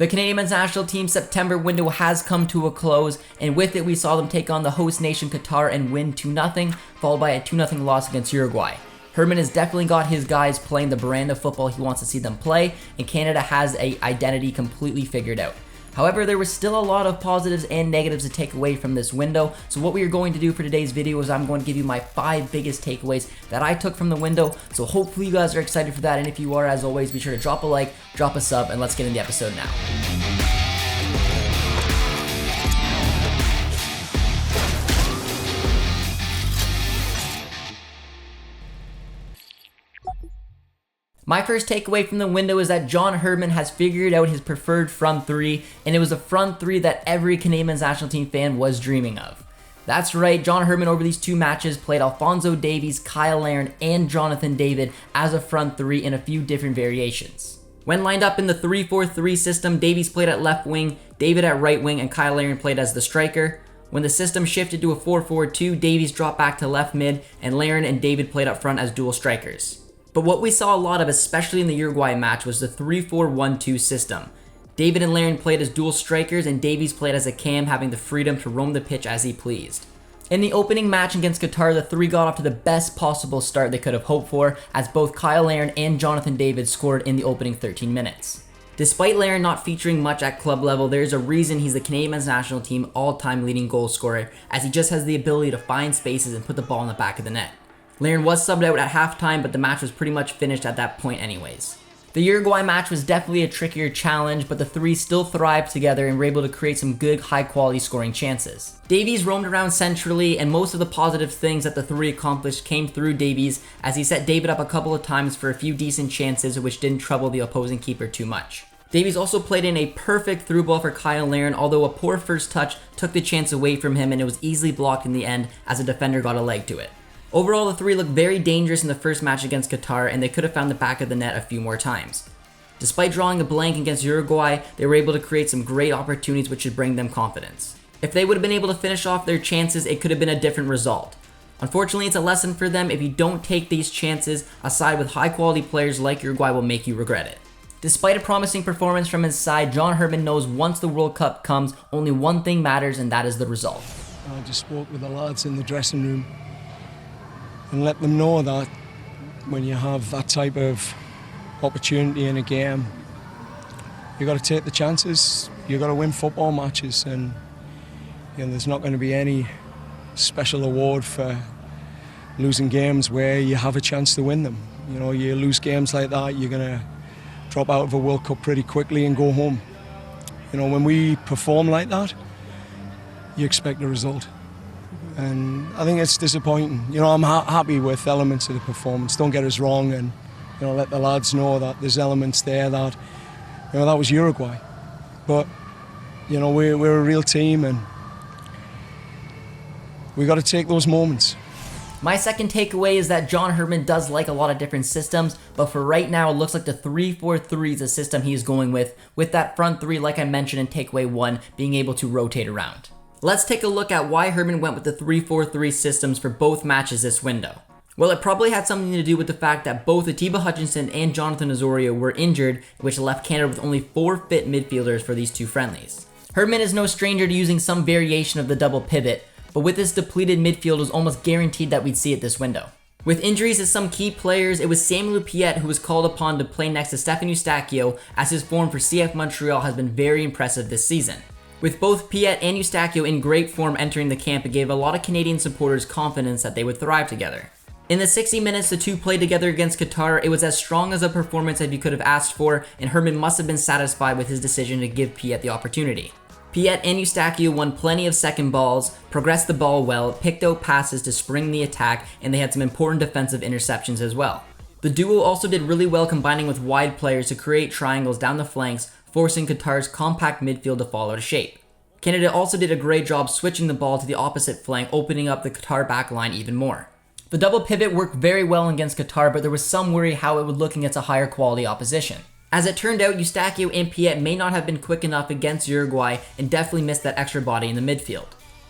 The Canadian men's national team's September window has come to a close, and with it we saw them take on the host nation Qatar and win 2-0, followed by a 2-0 loss against Uruguay. Herman has definitely got his guys playing the brand of football he wants to see them play, and Canada has an identity completely figured out. However, there was still a lot of positives and negatives to take away from this window, so what we are going to do for today's video is I'm going to give you my 5 biggest takeaways that I took from the window, so hopefully you guys are excited for that, and if you are, as always, be sure to drop a like, drop a sub, and let's get into the episode now. My first takeaway from the window is that John Herman has figured out his preferred front three, and it was a front three that every Canadian men's national team fan was dreaming of. That's right, John Herman over these 2 matches played Alphonso Davies, Kyle Larin, and Jonathan David as a front three in a few different variations. When lined up in the 3-4-3 system, Davies played at left wing, David at right wing, and Kyle Larin played as the striker. When the system shifted to a 4-4-2, Davies dropped back to left mid, and Larin and David played up front as dual strikers. But what we saw a lot of, especially in the Uruguay match, was the 3-4-1-2 system. David and Larin played as dual strikers, and Davies played as a cam, having the freedom to roam the pitch as he pleased. In the opening match against Qatar, the 3 got off to the best possible start they could have hoped for, as both Kyle Larin and Jonathan David scored in the opening 13 minutes. Despite Larin not featuring much at club level, there is a reason he's the Canadian men's national team all-time leading goal scorer, as he just has the ability to find spaces and put the ball in the back of the net. Larin was subbed out at halftime, but the match was pretty much finished at that point anyways. The Uruguay match was definitely a trickier challenge, but the 3 still thrived together and were able to create some good high-quality scoring chances. Davies roamed around centrally, and most of the positive things that the 3 accomplished came through Davies, as he set David up a couple of times for a few decent chances which didn't trouble the opposing keeper too much. Davies also played in a perfect through ball for Kyle Larin, although a poor first touch took the chance away from him, and it was easily blocked in the end as a defender got a leg to it. Overall, the 3 looked very dangerous in the first match against Qatar, and they could have found the back of the net a few more times. Despite drawing a blank against Uruguay, they were able to create some great opportunities which should bring them confidence. If they would have been able to finish off their chances, it could have been a different result. Unfortunately, it's a lesson for them. If you don't take these chances, a side with high quality players like Uruguay will make you regret it. Despite a promising performance from his side, John Herman knows once the World Cup comes, only one thing matters, and that is the result. I just spoke with the lads in the dressing room and let them know that when you have that type of opportunity in a game, you got to take the chances. You got to win football matches, and there's not going to be any special award for losing games where you have a chance to win them. You lose games like that, you're going to drop out of a World Cup pretty quickly and go home. When we perform like that, you expect a result. And I think it's disappointing. I'm happy with elements of the performance. Don't get us wrong, and let the lads know that there's elements there that that was Uruguay. But we're a real team, and we got to take those moments. My second takeaway is that John Herman does like a lot of different systems, but for right now it looks like the 3-4-3 is the system he's going with that front 3, like I mentioned in takeaway 1, being able to rotate around. Let's take a look at why Herman went with the 3-4-3 systems for both matches this window. Well, it probably had something to do with the fact that both Atiba Hutchinson and Jonathan Osorio were injured, which left Canada with only 4 fit midfielders for these 2 friendlies. Herman is no stranger to using some variation of the double pivot, but with this depleted midfield, it was almost guaranteed that we'd see it this window. With injuries to some key players, it was Samuel Piette who was called upon to play next to Stephen Eustachio, as his form for CF Montreal has been very impressive this season. With both Piette and Eustachio in great form entering the camp, it gave a lot of Canadian supporters confidence that they would thrive together. In the 60 minutes the 2 played together against Qatar, it was as strong as a performance as you could have asked for, and Herman must have been satisfied with his decision to give Piette the opportunity. Piette and Eustachio won plenty of second balls, progressed the ball well, picked out passes to spring the attack, and they had some important defensive interceptions as well. The duo also did really well combining with wide players to create triangles down the flanks, forcing Qatar's compact midfield to fall out of shape. Canada also did a great job switching the ball to the opposite flank, opening up the Qatar backline even more. The double pivot worked very well against Qatar, but there was some worry how it would look against a higher quality opposition. As it turned out, Eustachio and Piette may not have been quick enough against Uruguay and definitely missed that extra body in the midfield.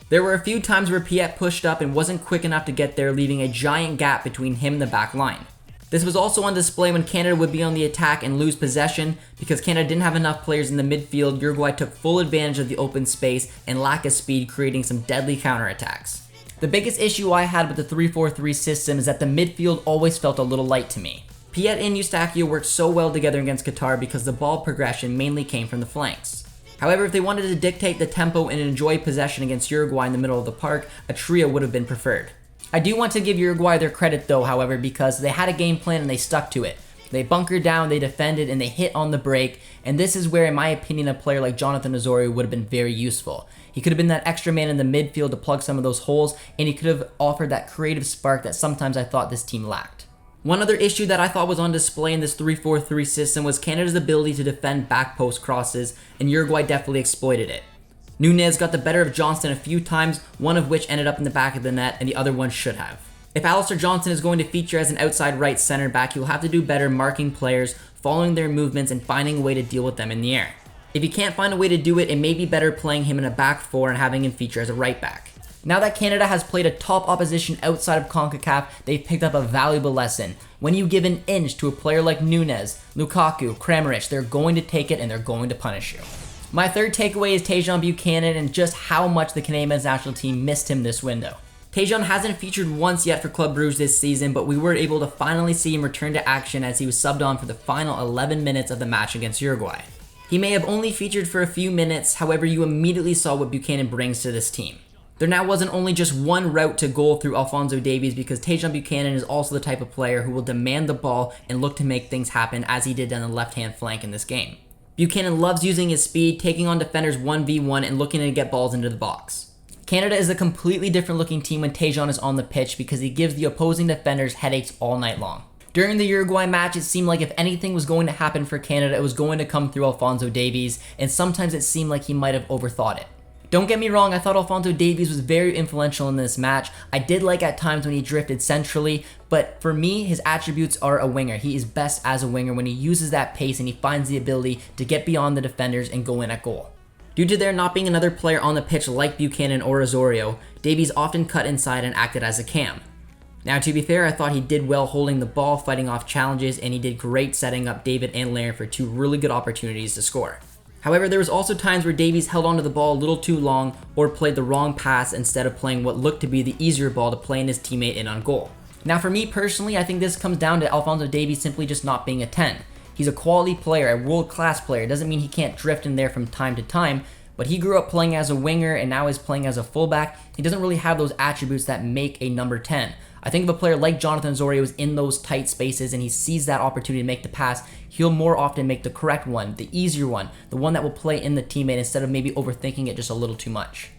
There were a few times where Piette pushed up and wasn't quick enough to get there, leaving a giant gap between him and the back line. This was also on display when Canada would be on the attack and lose possession. Because Canada didn't have enough players in the midfield, Uruguay took full advantage of the open space and lack of speed, creating some deadly counterattacks. The biggest issue I had with the 3-4-3 system is that the midfield always felt a little light to me. Piet and Eustachio worked so well together against Qatar because the ball progression mainly came from the flanks. However, if they wanted to dictate the tempo and enjoy possession against Uruguay in the middle of the park, a trio would have been preferred. I do want to give Uruguay their credit though, however, because they had a game plan and they stuck to it. They bunkered down, they defended, and they hit on the break, and this is where, in my opinion, a player like Jonathan Osorio would have been very useful. He could have been that extra man in the midfield to plug some of those holes, and he could have offered that creative spark that sometimes I thought this team lacked. One other issue that I thought was on display in this 3-4-3 system was Canada's ability to defend back post crosses, and Uruguay definitely exploited it. Nunez got the better of Johnston a few times, one of which ended up in the back of the net, and the other one should have. If Alistair Johnston is going to feature as an outside right center back, he will have to do better marking players, following their movements, and finding a way to deal with them in the air. If he can't find a way to do it, it may be better playing him in a back four and having him feature as a right back. Now that Canada has played a top opposition outside of CONCACAF, they've picked up a valuable lesson. When you give an inch to a player like Nunez, Lukaku, Kramaric, they're going to take it and they're going to punish you. My third takeaway is Tajon Buchanan and just how much the Canadian men's national team missed him this window. Tajon hasn't featured once yet for Club Brugge this season, but we were able to finally see him return to action as he was subbed on for the final 11 minutes of the match against Uruguay. He may have only featured for a few minutes, however you immediately saw what Buchanan brings to this team. There now wasn't only just one route to goal through Alphonso Davies because Tajon Buchanan is also the type of player who will demand the ball and look to make things happen as he did down the left-hand flank in this game. Buchanan loves using his speed, taking on defenders 1v1 and looking to get balls into the box. Canada is a completely different looking team when Tajon is on the pitch because he gives the opposing defenders headaches all night long. During the Uruguay match, it seemed like if anything was going to happen for Canada, it was going to come through Alphonso Davies, and sometimes it seemed like he might have overthought it. Don't get me wrong, I thought Alphonso Davies was very influential in this match. I did like at times when he drifted centrally, but for me, his attributes are a winger. He is best as a winger when he uses that pace and he finds the ability to get beyond the defenders and go in at goal. Due to there not being another player on the pitch like Buchanan or Osorio, Davies often cut inside and acted as a cam. Now to be fair, I thought he did well holding the ball, fighting off challenges, and he did great setting up David and Larin for two really good opportunities to score. However, there was also times where Davies held onto the ball a little too long or played the wrong pass instead of playing what looked to be the easier ball to play in his teammate in on goal. Now for me personally, I think this comes down to Alphonso Davies simply just not being a 10. He's a quality player, a world-class player. It doesn't mean he can't drift in there from time to time, but he grew up playing as a winger and now is playing as a fullback. He doesn't really have those attributes that make a number 10. I think if a player like Jonathan Osorio is in those tight spaces and he sees that opportunity to make the pass, he'll more often make the correct one, the easier one, the one that will play in the teammate instead of maybe overthinking it just a little too much.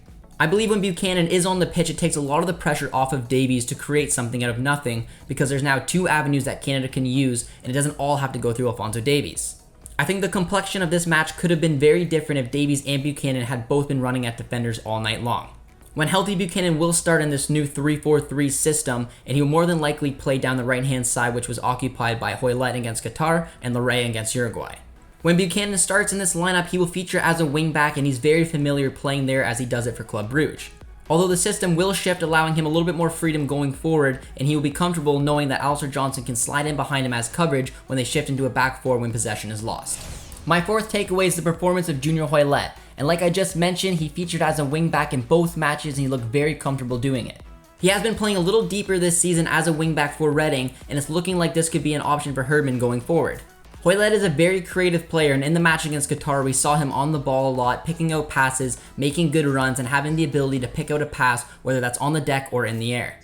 I believe when Buchanan is on the pitch, it takes a lot of the pressure off of Davies to create something out of nothing because there's now two avenues that Canada can use and it doesn't all have to go through Alphonso Davies. I think the complexion of this match could have been very different if Davies and Buchanan had both been running at defenders all night long. When healthy, Buchanan will start in this new 3-4-3 system, and he will more than likely play down the right-hand side, which was occupied by Hoilett against Qatar and Loré against Uruguay. When Buchanan starts in this lineup, he will feature as a wingback, and he's very familiar playing there as he does it for Club Brugge. Although the system will shift, allowing him a little bit more freedom going forward, and he will be comfortable knowing that Alistair Johnston can slide in behind him as coverage when they shift into a back four when possession is lost. My fourth takeaway is the performance of Junior Hoilett. And like I just mentioned, he featured as a wingback in both matches and he looked very comfortable doing it. He has been playing a little deeper this season as a wingback for Reading, and it's looking like this could be an option for Herdman going forward. Hoilett is a very creative player, and in the match against Qatar, we saw him on the ball a lot, picking out passes, making good runs, and having the ability to pick out a pass, whether that's on the deck or in the air.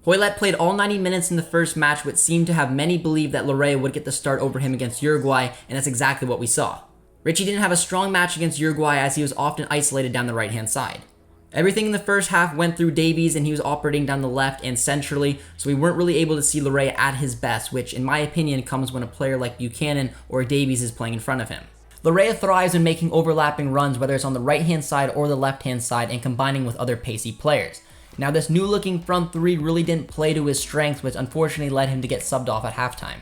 Hoilett played all 90 minutes in the first match, which seemed to have many believe that Loré would get the start over him against Uruguay, and that's exactly what we saw. Richie didn't have a strong match against Uruguay as he was often isolated down the right-hand side. Everything in the first half went through Davies and he was operating down the left and centrally, so we weren't really able to see Loré at his best, which in my opinion comes when a player like Buchanan or Davies is playing in front of him. Loré thrives in making overlapping runs, whether it's on the right-hand side or the left-hand side, and combining with other pacey players. Now this new-looking front three really didn't play to his strengths, which unfortunately led him to get subbed off at halftime.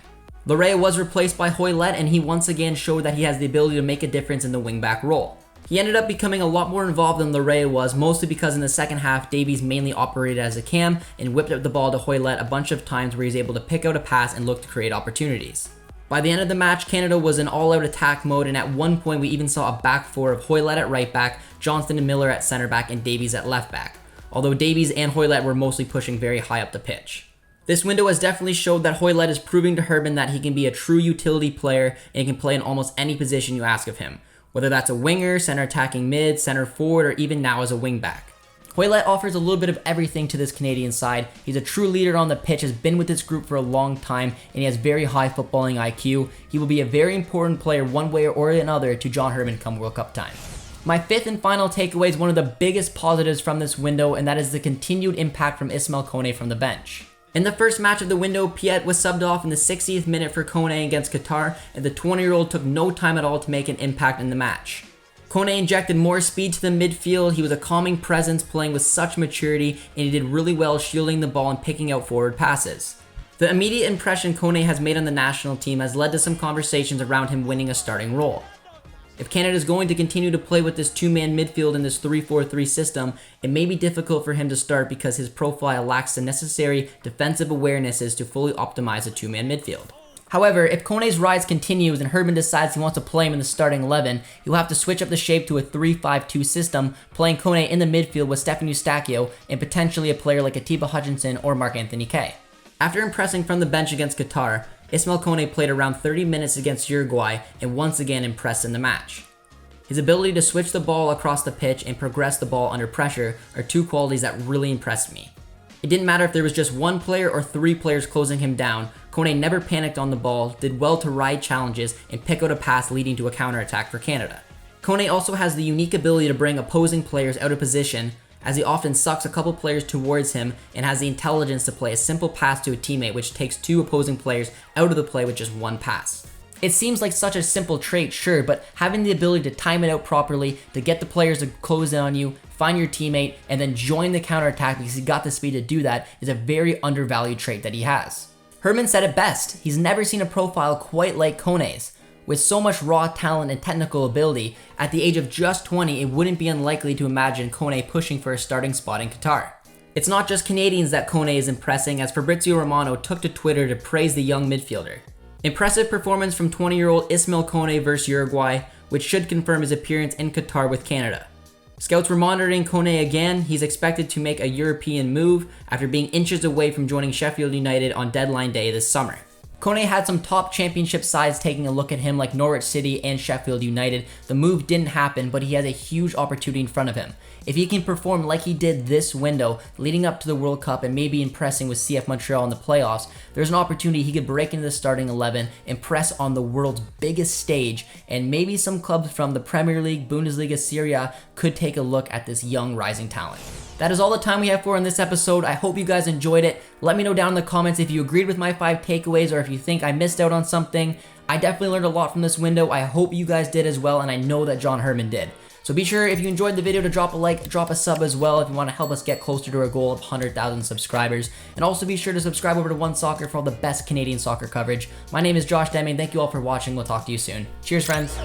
Loré was replaced by Hoilett, and he once again showed that he has the ability to make a difference in the wingback role. He ended up becoming a lot more involved than Loraya was, mostly because in the second half, Davies mainly operated as a cam and whipped up the ball to Hoilett a bunch of times where he was able to pick out a pass and look to create opportunities. By the end of the match, Canada was in all-out attack mode, and at one point we even saw a back four of Hoilett at right back, Johnston and Miller at center back, and Davies at left back, although Davies and Hoilett were mostly pushing very high up the pitch. This window has definitely showed that Hoilett is proving to Herman that he can be a true utility player and he can play in almost any position you ask of him, whether that's a winger, center attacking mid, center forward, or even now as a wing back. Hoilett offers a little bit of everything to this Canadian side. He's a true leader on the pitch, has been with this group for a long time, and he has very high footballing IQ. He will be a very important player one way or another to John Herman come World Cup time. My fifth and final takeaway is one of the biggest positives from this window, and that is the continued impact from Ismail Kone from the bench. In the first match of the window, Piet was subbed off in the 60th minute for Kone against Qatar, and the 20-year-old took no time at all to make an impact in the match. Kone injected more speed to the midfield, he was a calming presence playing with such maturity, and he did really well shielding the ball and picking out forward passes. The immediate impression Kone has made on the national team has led to some conversations around him winning a starting role. If Canada is going to continue to play with this two-man midfield in this 3-4-3 system, it may be difficult for him to start because his profile lacks the necessary defensive awarenesses to fully optimize a two-man midfield. However, if Kone's rise continues and Herman decides he wants to play him in the starting 11, he'll have to switch up the shape to a 3-5-2 system, playing Kone in the midfield with Stephen Eustachio and potentially a player like Atiba Hutchinson or Mark-Anthony Kaye. After impressing from the bench against Qatar, Ismail Kone played around 30 minutes against Uruguay and once again impressed in the match. His ability to switch the ball across the pitch and progress the ball under pressure are two qualities that really impressed me. It didn't matter if there was just one player or three players closing him down, Kone never panicked on the ball, did well to ride challenges, and pick out a pass leading to a counterattack for Canada. Kone also has the unique ability to bring opposing players out of position, as he often sucks a couple players towards him and has the intelligence to play a simple pass to a teammate which takes two opposing players out of the play with just one pass. It seems like such a simple trait, sure, but having the ability to time it out properly, to get the players to close in on you, find your teammate, and then join the counterattack because he got the speed to do that is a very undervalued trait that he has. Herman said it best, he's never seen a profile quite like Kone's. With so much raw talent and technical ability, at the age of just 20, it wouldn't be unlikely to imagine Kone pushing for a starting spot in Qatar. It's not just Canadians that Kone is impressing, as Fabrizio Romano took to Twitter to praise the young midfielder. Impressive performance from 20-year-old Ismail Kone versus Uruguay, which should confirm his appearance in Qatar with Canada. Scouts were monitoring Kone again. He's expected to make a European move after being inches away from joining Sheffield United on deadline day this summer. Kone had some top championship sides taking a look at him like Norwich City and Sheffield United. The move didn't happen, but he has a huge opportunity in front of him. If he can perform like he did this window, leading up to the World Cup and maybe impressing with CF Montreal in the playoffs, there's an opportunity he could break into the starting 11, impress on the world's biggest stage, and maybe some clubs from the Premier League, Bundesliga, Serie A could take a look at this young rising talent. That is all the time we have for in this episode. I hope you guys enjoyed it. Let me know down in the comments if you agreed with my 5 takeaways or if you think I missed out on something. I definitely learned a lot from this window. I hope you guys did as well, and I know that John Herman did. So be sure, if you enjoyed the video, to drop a like, drop a sub as well if you want to help us get closer to our goal of 100,000 subscribers. And also be sure to subscribe over to One Soccer for all the best Canadian soccer coverage. My name is Josh Deming. Thank you all for watching. We'll talk to you soon. Cheers, friends.